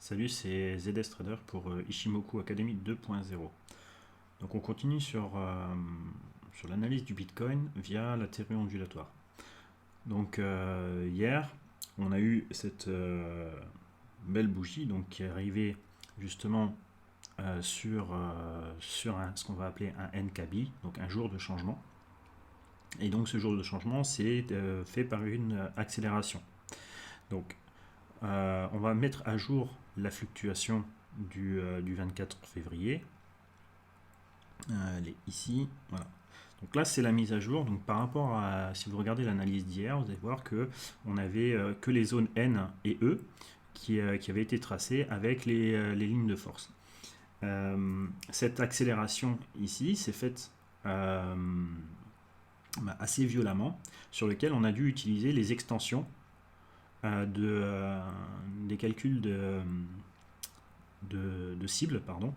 Salut, c'est ZS Trader pour Ishimoku Academy 2.0. Donc on continue sur l'analyse du Bitcoin via la théorie ondulatoire. Donc hier, on a eu cette belle bougie donc, qui est arrivée justement sur ce qu'on va appeler un NKB, donc un jour de changement. Et donc ce jour de changement, c'est fait par une accélération. Donc on va mettre à jour la fluctuation du 24 février. Elle est ici. Voilà. Donc là, c'est la mise à jour. Donc par rapport à, si vous regardez l'analyse d'hier, vous allez voir que on avait que les zones N et E qui avaient été tracées avec les lignes de force. Cette accélération ici s'est faite assez violemment, sur lequel on a dû utiliser les extensions des calculs de cible, pardon.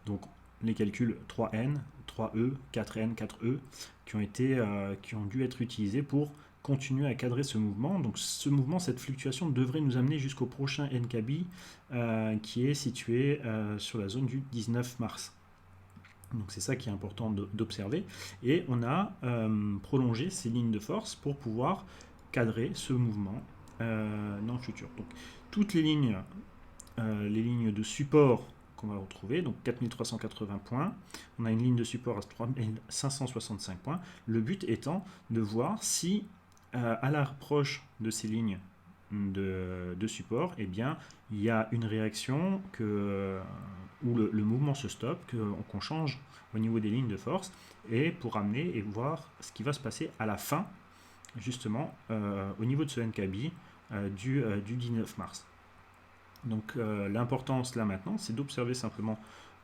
Donc les calculs 3N, 3E, 4N, 4E qui ont dû être utilisés pour continuer à cadrer ce mouvement. Donc ce mouvement, cette fluctuation devrait nous amener jusqu'au prochain NKB qui est situé sur la zone du 19 mars. Donc c'est ça qui est important d'observer. Et on a prolongé ces lignes de force pour pouvoir cadrer ce mouvement dans le futur. Donc toutes les lignes de support qu'on va retrouver, donc 4380 points, on a une ligne de support à 3565 points, le but étant de voir si à l'approche de ces lignes de support, eh bien, il y a une réaction où le mouvement se stoppe, qu'on change au niveau des lignes de force, et pour amener et voir ce qui va se passer à la fin, justement, au niveau de ce NKB du 19 mars. Donc l'importance là maintenant, c'est d'observer simplement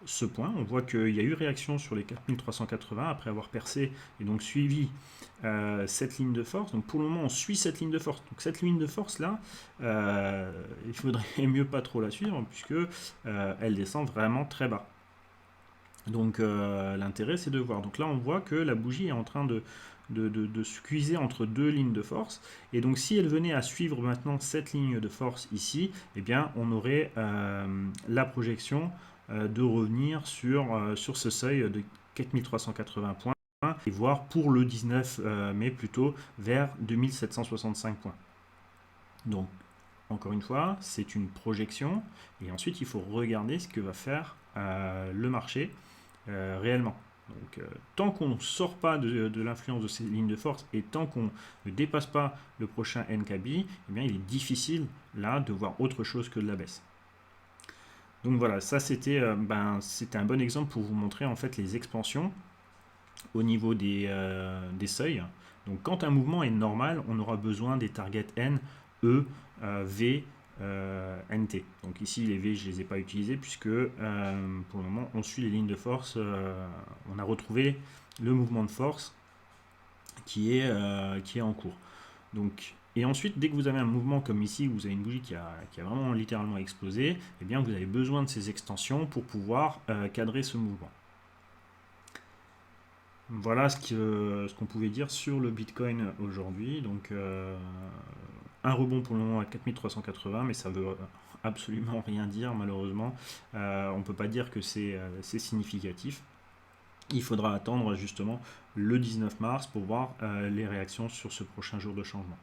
ce point. On voit qu'il y a eu réaction sur les 4380 après avoir percé et donc suivi cette ligne de force. Donc pour le moment, on suit cette ligne de force. Donc cette ligne de force là, il faudrait mieux pas trop la suivre puisque elle descend vraiment très bas. Donc l'intérêt c'est de voir. Donc là on voit que la bougie est en train de squeezer entre deux lignes de force. Et donc si elle venait à suivre maintenant cette ligne de force ici, eh bien on aurait la projection de revenir sur ce seuil de 4380 points et voir pour le 19 mai plutôt vers 2765 points. Donc encore une fois, c'est une projection et ensuite il faut regarder ce que va faire le marché réellement. Donc, tant qu'on ne sort pas de l'influence de ces lignes de force et tant qu'on ne dépasse pas le prochain NKB, eh bien, il est difficile là de voir autre chose que de la baisse. Donc voilà, ça c'était un bon exemple pour vous montrer en fait les expansions au niveau des seuils. Donc quand un mouvement est normal, on aura besoin des targets N, E, V, NT. Donc ici les V je ne les ai pas utilisés puisque pour le moment on suit les lignes de force, on a retrouvé le mouvement de force qui est en cours. Donc, et ensuite dès que vous avez un mouvement comme ici où vous avez une bougie qui a vraiment littéralement explosé, eh bien vous avez besoin de ces extensions pour pouvoir cadrer ce mouvement. Voilà ce qu'on pouvait dire sur le Bitcoin aujourd'hui. Donc un rebond pour le moment à 4380, mais ça veut absolument rien dire malheureusement. On ne peut pas dire que c'est significatif. Il faudra attendre justement le 19 mars pour voir les réactions sur ce prochain jour de changement.